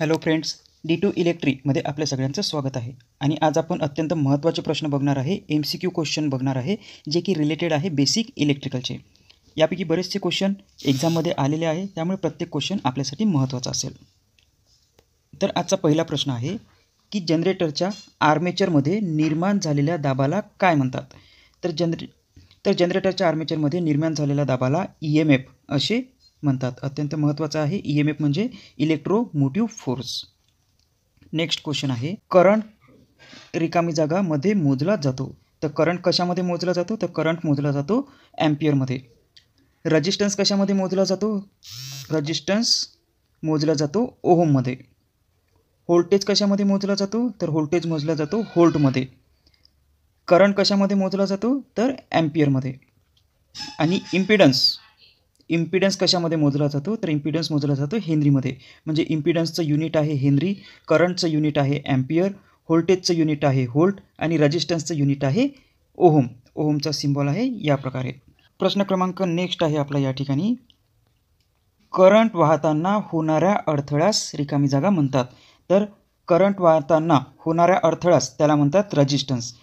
Hello friends, D2 इलेक्ट्रिकमध्ये आपल्या सगळ्यांचं स्वागत आहे. आणि आज आपण अत्यंत महत्त्वाचे प्रश्न बघणार आहे. MCQ क्वेश्चन बघणार आहे, जे की रिलेटेड आहे बेसिक इलेक्ट्रिकलचे. यापैकी बरेचसे क्वेश्चन एक्झाममध्ये आलेले आहे, त्यामुळे प्रत्येक क्वेश्चन आपल्यासाठी महत्त्वाचा असेल. तर आजचा पहिला प्रश्न आहे की जनरेटरच्या आर्मेचरमध्ये निर्माण झालेल्या दाबाला काय म्हणतात? तर जनरेटरच्या आर्मेचरमध्ये निर्माण झालेल्या दाबाला EMF असे म्हणतात. अत्यंत महत्त्वाचं आहे. EMF म्हणजे इलेक्ट्रोमोटिव्ह फोर्स. नेक्स्ट क्वेश्चन आहे, करंट रिकामी जागा मध्ये मोजला जातो. तर करंट कशामध्ये मोजला जातो? तर करंट मोजला जातो ॲम्पियरमध्ये. रेजिस्टन्स कशामध्ये मोजला जातो? रेजिस्टन्स मोजला जातो ओहममध्ये. व्होल्टेज कशामध्ये मोजला जातो? तर व्होल्टेज मोजला जातो व्होल्टमध्ये. करंट कशामध्ये मोजला जातो? तर ॲम्पियरमध्ये. आणि इम्पिडन्स कशामध्ये मोजला जातो? तर इम्पिडन्स मोजला जातो हेनरीमध्ये. म्हणजे इम्पिडन्सचं युनिट आहे हेनरी, करंटचं युनिट आहे ॲम्पियर, व्होल्टेजचं युनिट आहे व्होल्ट आणि रेजिस्टन्सचं युनिट आहे ओहम. ओहमचा सिम्बॉल आहे या प्रकारे. प्रश्न क्रमांक नेक्स्ट आहे आपला या ठिकाणी, करंट वाहताना होणाऱ्या अडथळ्यास रिकामी जागा म्हणतात. तर करंट वाहताना होणाऱ्या अडथळ्यास त्याला म्हणतात रेजिस्टन्स.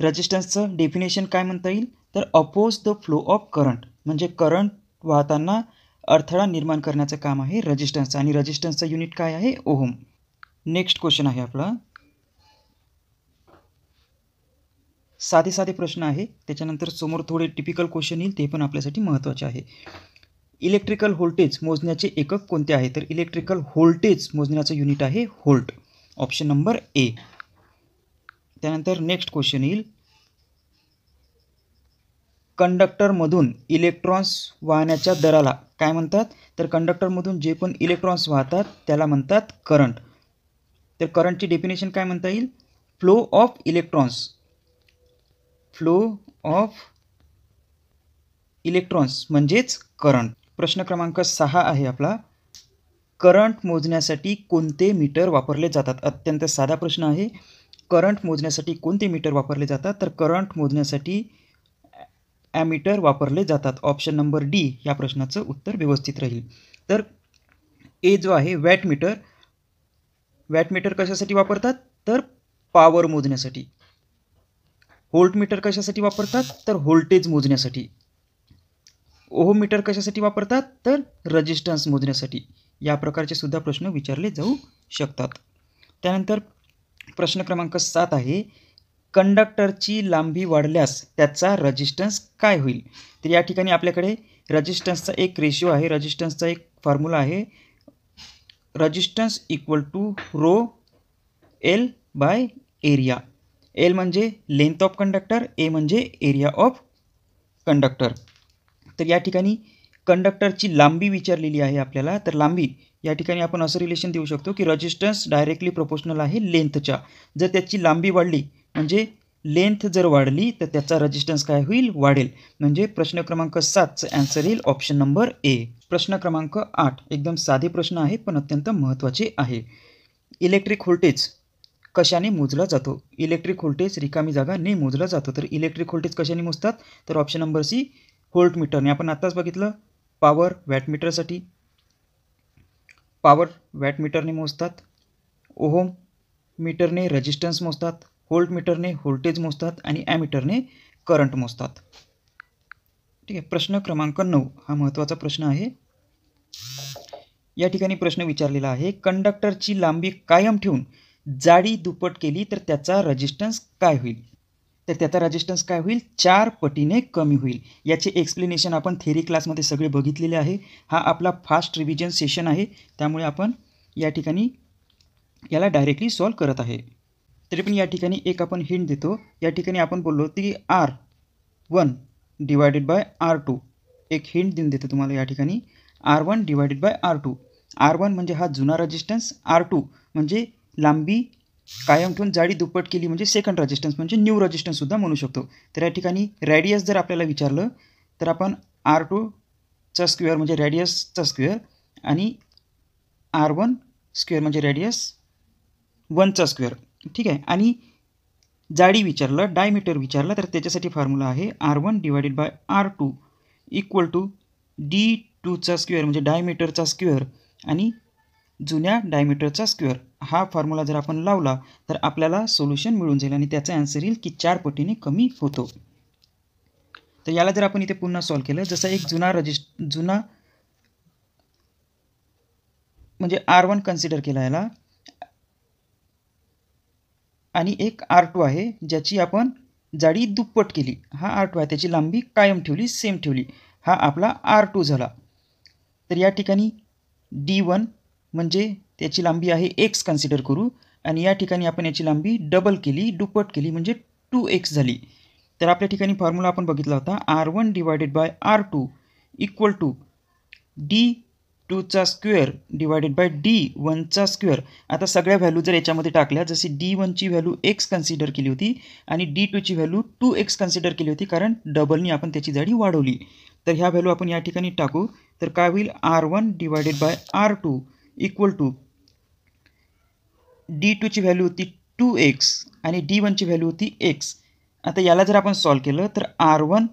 रेजिस्टन्सचं डेफिनेशन काय म्हणता येईल? तर oppose the flow of current. म्हणजे करंट वाहताना अडथळा निर्माण करण्याचं काम आहे रेजिस्टन्स, आणि रेजिस्टन्सचं युनिट काय आहे? ओहम. नेक्स्ट क्वेश्चन आहे आपला, साधे प्रश्न आहे, त्याच्यानंतर समोर थोडे टिपिकल क्वेश्चन येईल, ते पण आपल्यासाठी महत्त्वाचे आहे. इलेक्ट्रिकल व्होल्टेज मोजण्याचे एकक कोणते आहे? तर इलेक्ट्रिकल व्होल्टेज मोजण्याचं युनिट आहे व्होल्ट. Option number A. त्यानंतर नेक्स्ट क्वेश्चन येईल, कंडक्टरमधून इलेक्ट्रॉन्स वाहण्याच्या दराला काय म्हणतात? तर कंडक्टरमधून जे पण इलेक्ट्रॉन्स वाहतात त्याला म्हणतात करंट. तर करंटची डेफिनेशन काय म्हणता येईल? फ्लो ऑफ इलेक्ट्रॉन्स म्हणजेच करंट. प्रश्न क्रमांक 6 आहे आपला, करंट मोजण्यासाठी कोणते मीटर वापरले जातात? अत्यंत साधा प्रश्न आहे. करंट मोजण्यासाठी कोणते मीटर वापरले जातात? तर करंट मोजण्यासाठी ॲमीटर वापरले जातात. ऑप्शन नंबर डी या प्रश्नाचं उत्तर व्यवस्थित राहील. तर ए जो आहे वॅटमीटर कशासाठी वापरतात? तर पॉवर मोजण्यासाठी. व्होल्टमीटर कशासाठी वापरतात? तर व्होल्टेज मोजण्यासाठी. ओहम मीटर कशासाठी वापरतात? तर रेजिस्टन्स मोजण्यासाठी. या प्रकारचे सुद्धा प्रश्न विचारले जाऊ शकतात. त्यानंतर प्रश्न क्रमांक 7 आहे, कंडक्टरची लांबी वाढल्यास त्याचा रेजिस्टन्स काय होईल? तर या ठिकाणी आपल्याकडे रेजिस्टन्सचा एक रेशिओ आहे, रेजिस्टन्सचा एक फॉर्म्युला आहे, resistance equal to rho L by area. L म्हणजे लेंथ ऑफ कंडक्टर, ए म्हणजे एरिया ऑफ कंडक्टर. तर या ठिकाणी कंडक्टरची लांबी विचारलेली आहे आपल्याला. तर लांबी या ठिकाणी आपण असं रिलेशन देऊ शकतो की रेजिस्टन्स डायरेक्टली प्रोपोर्शनल आहे लेंथच्या. जर त्याची लांबी वाढली म्हणजे लेंथ जर वाढली तर त्याचा रेजिस्टन्स काय होईल? वाढेल. म्हणजे प्रश्न क्रमांक 7चं आन्सर येईल ऑप्शन नंबर ए. प्रश्न क्रमांक 8 एकदम साधे प्रश्न आहे पण अत्यंत महत्त्वाचे आहे. इलेक्ट्रिक व्होल्टेज कशाने मोजला जातो? इलेक्ट्रिक व्होल्टेज रिकामी जागाने मोजला जातो. तर इलेक्ट्रिक व्होल्टेज कशाने मोजतात? तर ऑप्शन नंबर सी, व्होल्टमीटरने. आपण आत्ताच बघितलं, पॉवर वॅटमीटरसाठी पॉवर वॅटमीटरने मोजतात, ओहम मीटरने रेजिस्टन्स मोजतात, व्होल्टमीटरने व्होल्टेज मोजतात आणि ॲमीटरने करंट मोजतात. ठीक आहे. प्रश्न क्रमांक 9 हा महत्त्वाचा प्रश्न आहे. या ठिकाणी प्रश्न विचारलेला आहे, कंडक्टरची लांबी कायम ठेवून जाडी दुप्पट केली तर त्याचा रेजिस्टन्स काय होईल? तर त्याचा रेजिस्टन्स काय होईल? 4 पटीने कमी होईल. याचे एक्सप्लेनेशन आपण थेरी क्लासमध्ये सगळे बघितलेले आहे. हा आपला फास्ट रिव्हिजन सेशन आहे, त्यामुळे आपण या ठिकाणी याला डायरेक्टली सॉल्व करत आहे. तरी पण या ठिकाणी एक आपण हिंट देतो. या ठिकाणी आपण बोललो की R1 डिवायडेड बाय R2. एक हिंट देऊन देतो तुम्हाला या ठिकाणी, R1 divided by R2. R1 म्हणजे हा जुना रेजिस्टन्स, R2 म्हणजे लांबी कायम ठेवून जाडी दुप्पट केली म्हणजे सेकंड रेजिस्टन्स म्हणजे न्यू रेजिस्टन्ससुद्धा म्हणू शकतो. तर या ठिकाणी रेडियस जर आपल्याला विचारलं तर आपण R2चा स्क्वेअर म्हणजे रेडियसचा स्क्वेअर आणि R1 स्क्वेअर म्हणजे रेडियस 1चा स्क्वेअर. ठीक आहे. आणि जाडी विचारलं, डायमीटर विचारलं, तर त्याच्यासाठी फॉर्म्युला आहे R1 divided by R2 equal to D2चा स्क्वेअर म्हणजे डायमीटरचा स्क्वेअर आणि जुन्या डायमीटरचा स्क्वेअर. हा फॉर्म्युला जर आपण लावला तर आपल्याला सोल्युशन मिळून जाईल आणि त्याचा आन्सर येईल की 4 पटीने कमी होतो. तर याला जर आपण इथे पुन्हा सॉल्व्ह केलं, जसं एक जुना म्हणजे R1 कन्सिडर केला याला आणि एक R2 आहे ज्याची आपण जाडी दुप्पट केली. हा R2 आहे, त्याची लांबी कायम ठेवली, सेम ठेवली. हा आपला R2 झाला. तर या ठिकाणी D1 म्हणजे त्याची लांबी आहे x कन्सिडर करू आणि या ठिकाणी आपण याची लांबी डबल केली, दुप्पट केली म्हणजे 2x झाली. तर आपल्या ठिकाणी फॉर्म्युला आपण बघितला होता R1 divided by R2 equal to D2चा स्क्वेअर डिवायडेड बाय D1चा स्क्वेअर. आता सगळ्या व्हॅल्यू जर याच्यामध्ये टाकल्या, जशी D1ची व्हॅल्यू x कन्सिडर केली होती आणि D2ची व्हॅल्यू 2x कन्सिडर केली होती कारण डबलनी आपण त्याची जाडी वाढवली. तर ह्या व्हॅल्यू आपण या ठिकाणी टाकू. तर काय होईल R1 divided by R2 equal to D2ची व्हॅल्यू होती 2x आणि D1ची व्हॅल्यू होती x. आता याला जर आपण सॉल्व्ह केलं तर R1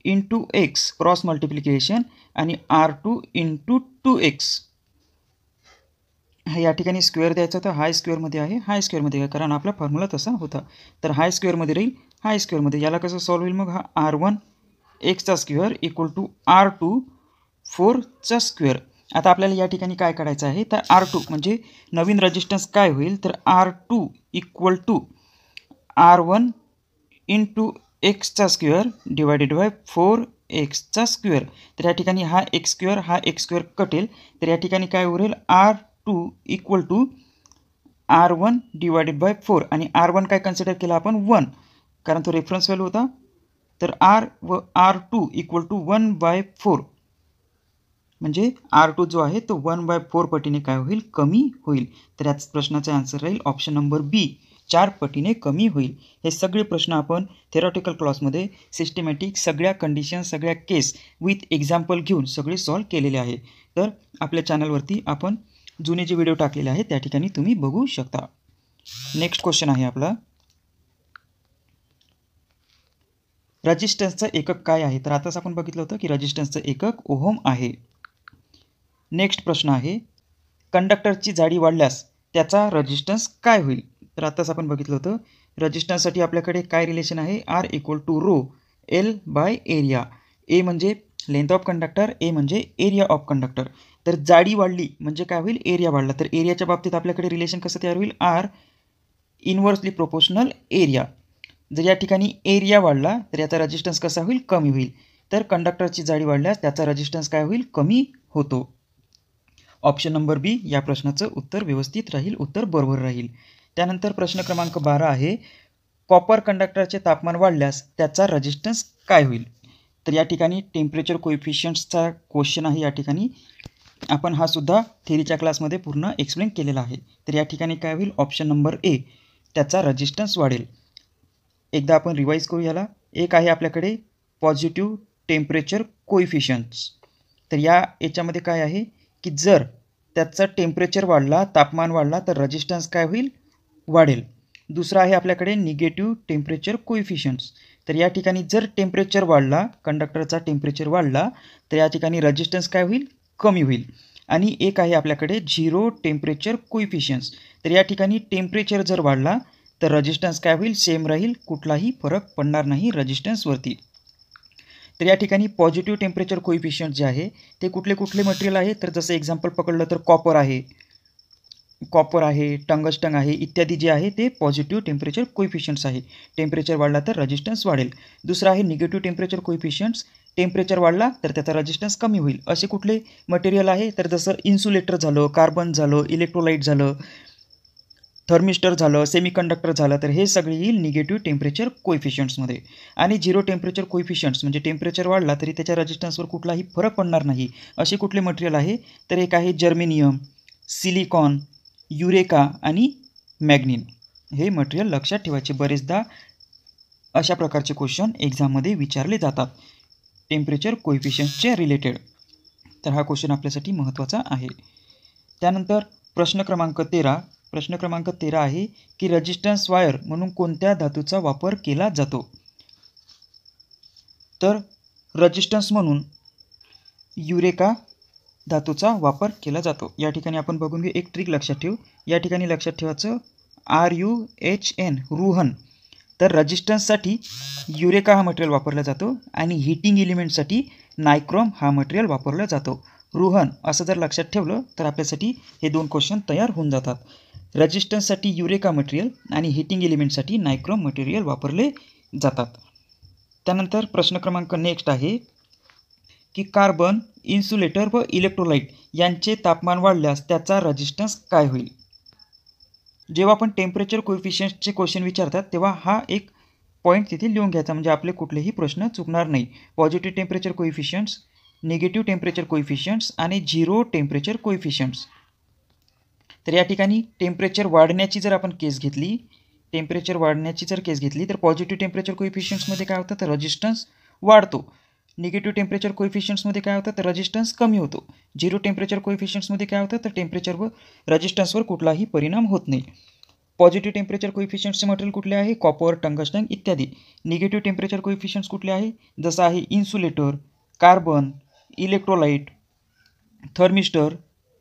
into x cross multiplication आणि R2 इंटू 2x. हा या ठिकाणी स्क्वेअर द्यायचा होता, हाय स्क्वेअरमध्ये आहे, हाय स्क्वेअरमध्ये आहे कारण आपला फॉर्म्युला तसा होता. तर हाय स्क्वेअरमध्ये राहील, हाय स्क्वेअरमध्ये. याला कसं सॉल्व्ह होईल मग, हा R1 एक्सचा स्क्वेअर इक्वल टू R2 4चा स्क्वेअर. आता आपल्याला या ठिकाणी काय काढायचं आहे, तर R2 म्हणजे नवीन रेजिस्टन्स काय होईल, तर R2 equal to R1 into एक्सचा स्क्वेअर डिवायडेड बाय 4xचा स्क्वेअर. तर या ठिकाणी हा एक्स स्क्वेअर कटेल. तर या ठिकाणी काय उरेल R2 equal to R1 divided bye 4 आणि R1 काय कन्सिडर केला आपण 1 कारण तो रेफरन्स व्हॅल्यू होता. तर R2 इक्वल टू 1/4 म्हणजे R2 जो आहे तो 1/4 पटीने काय होईल, कमी होईल. तर याच प्रश्नाचा आन्सर राहील ऑप्शन नंबर बी, 4 पटीने कमी होईल. हे सगळे प्रश्न आपण थेरॉटिकल क्लासमध्ये सिस्टमॅटिक सगळ्या कंडिशन, सगळ्या केस विथ एक्झाम्पल घेऊन सगळे सॉल्व्ह केलेले आहे. तर आपल्या चॅनलवरती आपण जुने जे व्हिडिओ टाकलेले आहेत त्या ठिकाणी तुम्ही बघू शकता. नेक्स्ट क्वेश्चन आहे आपला, रेजिस्टन्सचं एकक काय आहे. तर आताच आपण बघितलं होतं की रेजिस्टन्सचं एकक ओहम आहे. नेक्स्ट प्रश्न आहे, कंडक्टरची जाडी वाढल्यास त्याचा रेजिस्टन्स काय होईल. तर आताच आपण बघितलं होतं रेजिस्टन्ससाठी आपल्याकडे काय रिलेशन आहे, R equal to rho L by area. A म्हणजे लेंथ ऑफ कंडक्टर, ए म्हणजे एरिया ऑफ कंडक्टर. तर जाडी वाढली म्हणजे काय होईल, एरिया वाढला. तर एरियाच्या बाबतीत आपल्याकडे रिलेशन कसं तयार होईल, R इन्व्हर्सली प्रोपोर्शनल एरिया. जर या ठिकाणी एरिया वाढला तर याचा रेजिस्टन्स कसा होईल, कमी होईल. तर कंडक्टरची जाडी वाढल्यास त्याचा रेजिस्टन्स काय होईल, कमी होतो. ऑप्शन नंबर बी या प्रश्नाचं उत्तर व्यवस्थित राहील, उत्तर बरोबर राहील. त्यानंतर प्रश्न क्रमांक 12 आहे, कॉपर कंडक्टरचे तापमान वाढल्यास त्याचा रेजिस्टन्स काय होईल. तर या ठिकाणी टेम्परेचर कोएफिशियंट्सचा क्वेश्चन आहे. या ठिकाणी आपण हा सुद्धा थेरीच्या क्लासमध्ये पूर्ण एक्सप्लेन केलेला आहे. तर या ठिकाणी काय होईल, ऑप्शन नंबर ए, त्याचा रेजिस्टन्स वाढेल. एकदा आपण रिवाईज करू याला. एक आहे आपल्याकडे पॉझिटिव्ह टेम्परेचर कोएफिशियंट्स. तर याच्यामध्ये काय आहे की जर त्याचा टेम्परेचर वाढला, तापमान वाढला तर रेजिस्टन्स काय होईल, वाढेल. दुसरा आहे आपल्याकडे निगेटिव्ह टेम्परेचर कोएफिशियंट्स. तर या ठिकाणी जर टेम्परेचर वाढला, कंडक्टरचा टेम्परेचर वाढला तर या ठिकाणी रेजिस्टन्स काय होईल, कमी होईल. आणि एक आहे आपल्याकडे झिरो टेम्परेचर कोएफिशियंट्स. तर या ठिकाणी टेम्परेचर जर वाढला तर रेजिस्टन्स काय होईल, सेम राहील, कुठलाही फरक पडणार नाही रेजिस्टन्सवरती. तर या ठिकाणी पॉझिटिव्ह टेम्परेचर कोएफिशियंट जे आहे ते कुठले कुठले मटेरियल आहे, तर जसं एक्झाम्पल पकडलं तर कॉपर आहे, टंगस्टन आहे इत्यादी जे आहे ते पॉझिटिव्ह टेम्परेचर कोएफिशियंट्स आहे. टेम्परेचर वाढला तर रेजिस्टन्स वाढेल. दुसरा आहे निगेटिव्ह टेम्परेचर कोएफिशियंट्स, टेम्परेचर वाढला तर त्याचा रेजिस्टन्स कमी होईल. असे कुठले मटेरियल आहे, तर जसं इन्सुलेटर झालं, कार्बन झालं, इलेक्ट्रोलाइट झालं, थर्मिस्टर झालं, सेमीकंडक्टर झालं, तर हे सगळे येईल निगेटिव्ह टेम्परेचर कोएफिशियंट्समध्ये. आणि झिरो टेम्परेचर कोएफिशियंट्स म्हणजे टेम्परेचर वाढला तरी त्याच्या रेजिस्टन्सवर कुठलाही फरक पडणार नाही. असे कुठले मटेरियल आहे, तर एक आहे जर्मेनियम, सिलिकॉन, युरेका आणि मॅग्नीन. हे मटेरियल लक्षात ठेवायचे. बरेचदा अशा प्रकारचे क्वेश्चन एक्झाममध्ये विचारले जातात टेम्परेचर कोएफिशियंट्सचे रिलेटेड. तर हा क्वेश्चन आपल्यासाठी महत्त्वाचा आहे. त्यानंतर प्रश्न क्रमांक 13 आहे की रेजिस्टन्स वायर म्हणून कोणत्या धातूचा वापर केला जातो. तर रेजिस्टन्स म्हणून युरेका धातूचा वापर केला जातो. या ठिकाणी आपण बघून घेऊ. एक ट्रिक लक्षात ठेवू. या ठिकाणी लक्षात ठेवायचं RUHN रुहन. तर रेजिस्टन्ससाठी युरेका हा मटेरियल वापरला जातो आणि हीटिंग एलिमेंटसाठी नायक्रोम हा मटेरियल वापरला जातो. रुहन असं जर लक्षात ठेवलं तर आपल्यासाठी हे दोन क्वेश्चन तयार होऊन जातात. रेजिस्टन्ससाठी युरेका मटेरियल आणि हीटिंग एलिमेंटसाठी नायक्रोम मटेरियल वापरले जातात. त्यानंतर प्रश्न क्रमांक नेक्स्ट आहे की कार्बन, इन्सुलेटर व इलेक्ट्रोलाइट यांचे तापमान वाढल्यास त्याचा रेजिस्टन्स काय होईल. जेव्हा आपण टेम्परेचर कोएफिशियंटचे क्वेश्चन विचारतात तेव्हा हा एक पॉईंट तिथे लिहून घ्यायचा, म्हणजे आपले कुठलेही प्रश्न चुकणार नाही. पॉझिटिव्ह टेम्परेचर कोएफिशियंट्स, निगेटिव्ह टेम्परेचर कोएफिशियंट्स आणि झिरो टेम्परेचर कोएफिशियंट्स. तर या ठिकाणी टेम्परेचर वाढण्याची जर आपण केस घेतली, तर पॉझिटिव्ह टेम्परेचर कोएफिशियंट्समध्ये काय होतं, तर रेजिस्टन्स वाढतो. निगेटिव्ह टेम्परेचर कोएफिशियंट्समध्ये काय होतं, तर रेजिस्टन्स कमी होतो. झिरो टेम्परेचर कोएफिशियंट्समध्ये काय होतं, तर टेम्परेचरवर रेजिस्टन्सवर कुठलाही परिणाम होत नाही. पॉझिटिव्ह टेम्परेचर कोएफिशियंट्सचे मटेरियल कुठले आहे, कॉपर, टंगस्टन इत्यादी. निगेटिव्ह टेम्परेचर कोएफिशियंट्स कुठले आहे, जसं आहे insulator, carbon, electrolyte, thermistor,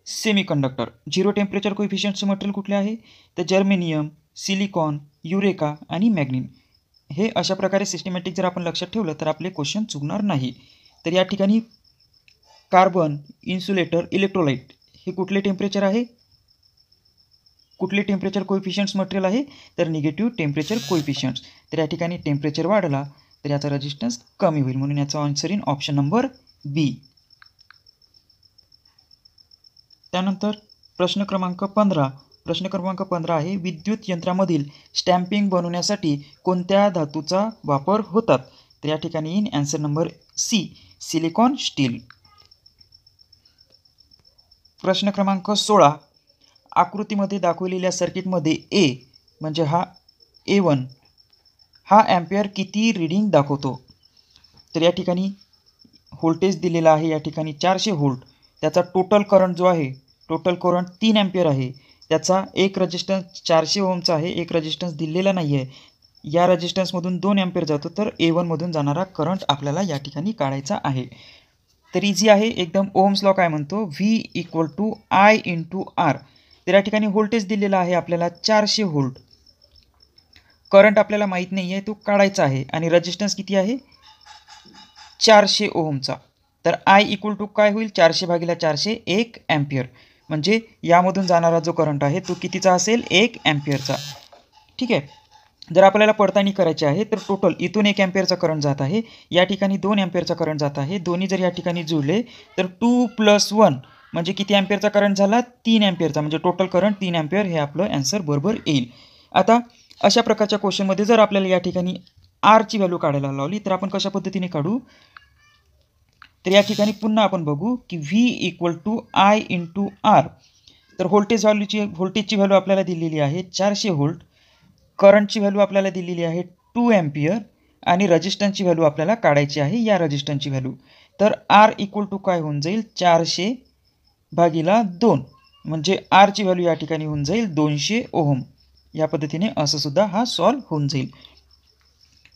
semiconductor. Zero temperature कोएफिशियंट्सचे मटेरियल कुठले आहे, तर जर्मेनियम, सिलिकॉन, युरेका आणि मॅग्नीन. हे अशा प्रकारे सिस्टमॅटिक जर आपण लक्षात ठेवलं तर आपले क्वेश्चन चुकणार नाही. तर या ठिकाणी कार्बन, इन्सुलेटर, इलेक्ट्रोलाइट हे कुठले टेम्परेचर आहे, कुठले टेम्परेचर कोएफिशियंट्स मटेरियल आहे, तर निगेटिव्ह टेम्परेचर कोएफिशियंट्स. तर या ठिकाणी टेम्परेचर वाढला तर याचा रेजिस्टन्स कमी होईल, म्हणून याचा आन्सर इन ऑप्शन नंबर बी. त्यानंतर प्रश्न क्रमांक 15 आहे विद्युत यंत्रामधील स्टॅम्पिंग बनवण्यासाठी कोणत्या धातूचा वापर होतात. तर या ठिकाणी in answer number C, silicon steel. प्रश्न क्रमांक 16 आकृतीमध्ये दाखवलेल्या सर्किटमध्ये ए म्हणजे हा A1 हा ॲम्पियर किती रीडिंग दाखवतो. तर या ठिकाणी व्होल्टेज दिलेला आहे, या ठिकाणी 400 व्होल्ट. त्याचा टोटल करंट जो आहे, टोटल करंट 3 ॲम्पियर आहे. त्याचा एक रेजिस्टन्स 400 ओमचा आहे, एक रेजिस्टन्स दिलेला नाही आहे. या रेजिस्टन्समधून 2 ॲम्पियर जातो, तर A1मधून जाणारा करंट आपल्याला या ठिकाणी काढायचा आहे. तर इझी आहे एकदम. ओम्स लॉ काय म्हणतो, V = I × R. तर या ठिकाणी व्होल्टेज दिलेला आहे आपल्याला 400 व्होल्ट. करंट आपल्याला माहीत नाही आहे, तो काढायचा आहे आणि रेजिस्टन्स किती आहे, 400 ओमचा. तर I = काय होईल, 400/400 1 ॲम्पियर. म्हणजे यामधून जाणारा जो करंट आहे तो कितीचा असेल, 1 ॲम्पियरचा. ठीक आहे. जर आपल्याला पडताळणी करायची आहे तर टोटल इथून 1 ॲम्पियरचा करंट जात आहे, या ठिकाणी 2 ॲम्पियरचा करंट जात आहे. दोन्ही जर या ठिकाणी जुळले तर 2 + 1 म्हणजे किती ॲम्पियरचा करंट झाला, 3 ॲम्पियरचा. म्हणजे टोटल करंट 3 ॲम्पियर. हे आपलं ॲन्सर बरोबर येईल. आता अशा प्रकारच्या क्वेश्चनमध्ये जर आपल्याला या ठिकाणी आरची व्हॅल्यू काढायला लावली तर आपण कशा पद्धतीने काढू. तर या ठिकाणी पुन्हा आपण बघू की V = I × R. तर व्होल्टेजची व्हॅल्यू आपल्याला दिलेली आहे 400 व्होल्ट. करंटची व्हॅल्यू आपल्याला दिलेली आहे 2 ॲम्पियर आणि रेजिस्टन्सची व्हॅल्यू आपल्याला काढायची आहे, या रेजिस्टन्सची व्हॅल्यू. तर R = काय होऊन जाईल, 400/2 म्हणजे आरची व्हॅल्यू या ठिकाणी होऊन जाईल 200 ओहम. या पद्धतीने असं सुद्धा हा सॉल्व्ह होऊन जाईल.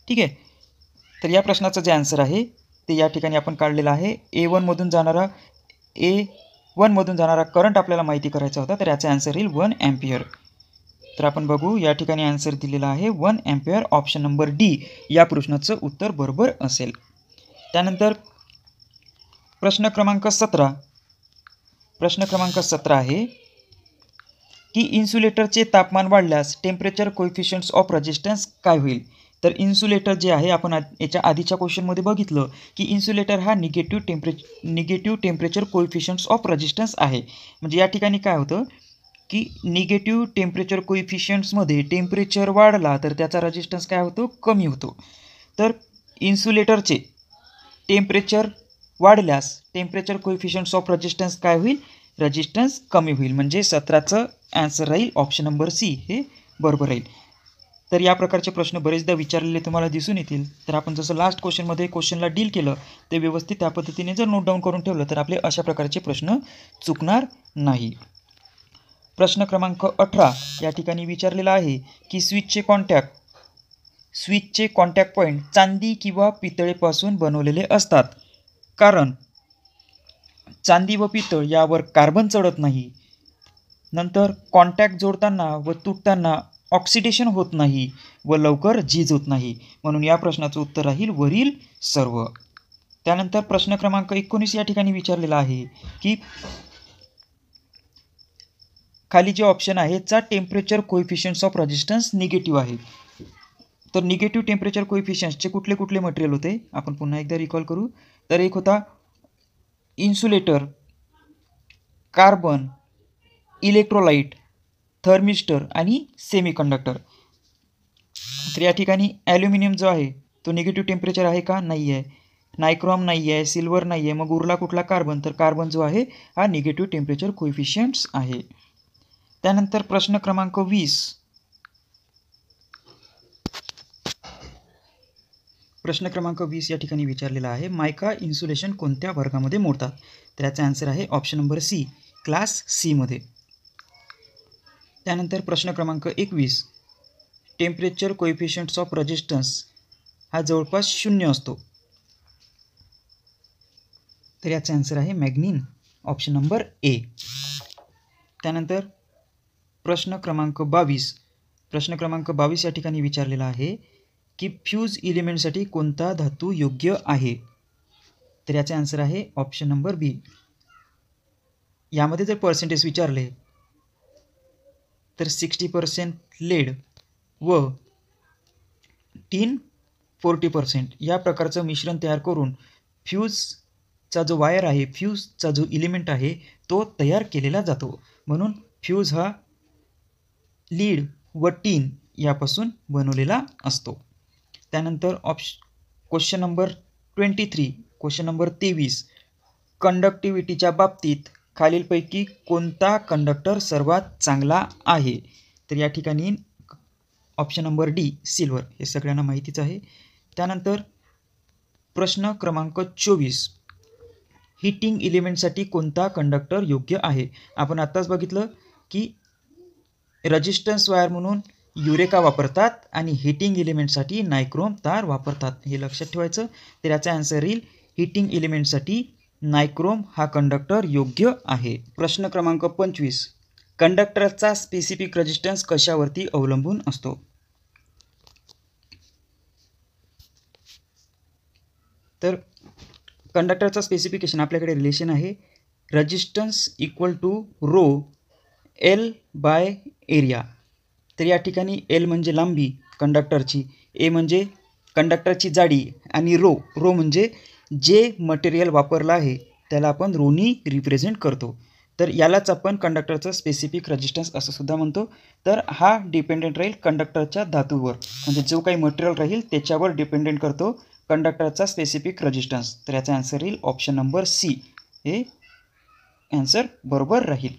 ठीक आहे. तर या प्रश्नाचं जे आन्सर आहे ते या ठिकाणी आपण काढलेलं आहे. A1मधून जाणारा करंट आपल्याला माहिती करायचा होता, तर याचा आन्सर येईल 1 ॲम्पियर. तर आपण बघू या ठिकाणी आन्सर दिलेला आहे 1 ॲम्पियर. ऑप्शन नंबर डी या प्रश्नाचं उत्तर बरोबर असेल. त्यानंतर प्रश्न क्रमांक 17 आहे की इन्सुलेटरचे तापमान वाढल्यास टेम्परेचर कोएफिशियंट्स ऑफ रेजिस्टन्स काय होईल. तर इन्सुलेटर जे आहे, आपण याच्या आधीच्या क्वेश्चनमध्ये बघितलं की इन्सुलेटर हा निगेटिव्ह टेम्परेचर कोएफिशियंट्स ऑफ रेजिस्टन्स आहे. म्हणजे या ठिकाणी काय होतं की निगेटिव्ह टेम्परेचर कोएफिशियंट्समध्ये टेम्परेचर वाढला तर त्याचा रेजिस्टन्स काय होतो, कमी होतो. तर इन्सुलेटरचे टेम्परेचर वाढल्यास टेम्परेचर कोएफिशियंट्स ऑफ रेजिस्टन्स काय होईल, रेजिस्टन्स कमी होईल. म्हणजे 17चं आन्सर राहील ऑप्शन नंबर सी, हे बरोबर राहील. तर या प्रकारचे प्रश्न बरेचदा विचारलेले तुम्हाला दिसून येतील. तर आपण जसं लास्ट क्वेश्चनला डील केलं ते व्यवस्थित त्या पद्धतीने जर नोट डाऊन करून ठेवलं तर आपले अशा प्रकारचे प्रश्न चुकणार नाही. प्रश्न क्रमांक 18 या ठिकाणी विचारलेला आहे की स्विचचे कॉन्टॅक्ट पॉईंट चांदी किंवा पितळेपासून बनवलेले असतात, कारण चांदी व पितळ यावर कार्बन चढत नाही. नंतर कॉन्टॅक्ट जोडताना व तुटताना ऑक्सिडेशन होत नाही व लवकर झीज होत नाही. म्हणून या प्रश्नाचं उत्तर राहील वरील सर्व. त्यानंतर प्रश्न क्रमांक 19 या ठिकाणी विचारलेला आहे की खाली जे ऑप्शन आहे चा टेम्परेचर कोएफिशियंट्स ऑफ रेजिस्टन्स निगेटिव्ह आहे. तर निगेटिव्ह टेम्परेचर कोएफिशियंट्सचे कुठले कुठले मटेरियल होते आपण पुन्हा एकदा रिकॉल करू. तर एक होता इन्सुलेटर, कार्बन, इलेक्ट्रोलाइट, थर्मिस्टर आणि सेमीकंडक्टर. तर या ठिकाणी ॲल्युमिनियम जो आहे तो निगेटिव्ह टेम्परेचर आहे का? नाही आहे. नायक्रॉम नाही आहे, सिल्वर नाही आहे, मग उरला कुठला? कार्बन. तर कार्बन जो आहे हा निगेटिव्ह टेम्परेचर कोएफिशियंट्स आहे. त्यानंतर प्रश्न क्रमांक 20. प्रश्न क्रमांक 20 या ठिकाणी विचारलेला आहे मायका इन्सुलेशन कोणत्या वर्गामध्ये मोडतात? तर याचा आन्सर आहे option number C, class C मध्ये. त्यानंतर प्रश्न क्रमांक 21. टेम्परेचर कोएफिशियंट्स ऑफ रेजिस्टन्स हा जवळपास 0 असतो. तर याचा आन्सर आहे मॅग्नीन, ऑप्शन नंबर ए. त्यानंतर प्रश्न क्रमांक 22. प्रश्न क्रमांक 22 या ठिकाणी विचारलेला आहे की फ्यूज इलिमेंटसाठी कोणता धातू योग्य आहे? तर याचे आन्सर आहे ऑप्शन नंबर बी. यामध्ये जर पर्सेंटेज विचारले तर 60% लेड व टीन 40% या प्रकारचं मिश्रण तयार करून फ्यूजचा जो वायर आहे, फ्यूजचा जो इलिमेंट आहे तो तयार केलेला जातो. म्हणून फ्यूज हा लीड व टीन यापासून बनवलेला असतो. त्यानंतर क्वेश्चन नंबर 23. Question number 23. कंडक्टिव्हिटीच्या बाबतीत खालीलपैकी कोणता कंडक्टर सर्वात चांगला आहे? तर या ठिकाणी ऑप्शन नंबर डी, सिल्वर, हे सगळ्यांना माहितीच आहे. त्यानंतर प्रश्न क्रमांक 24. हीटिंग इलिमेंटसाठी कोणता कंडक्टर योग्य आहे? आपण आत्ताच बघितलं की रेजिस्टन्स वायर म्हणून युरेका वापरतात आणि हीटिंग एलिमेंटसाठी नायक्रोम तार वापरतात, हे लक्षात ठेवायचं. तर याचा आन्सर येईल हीटिंग एलिमेंटसाठी नायक्रोम हा कंडक्टर योग्य आहे. प्रश्न क्रमांक 25. कंडक्टरचा स्पेसिफिक रेजिस्टन्स कशावरती अवलंबून असतो? तर कंडक्टरचा स्पेसिफिकेशन आपल्याकडे रिलेशन आहे resistance equal to rho L by area. तर या ठिकाणी एल म्हणजे लांबी कंडक्टरची, ए म्हणजे कंडक्टरची जाडी आणि रो म्हणजे जे मटेरियल वापरलं आहे त्याला आपण रोनी रिप्रेझेंट करतो. तर यालाच आपण कंडक्टरचं स्पेसिफिक रेजिस्टन्स असं सुद्धा म्हणतो. तर हा डिपेंडेंट राहील कंडक्टरच्या धातूवर, म्हणजे जो काही मटेरियल राहील त्याच्यावर डिपेंडेंट करतो कंडक्टरचा स्पेसिफिक रेजिस्टन्स. तर याचा आन्सर येईल ऑप्शन नंबर सी, हे आन्सर बरोबर राहील.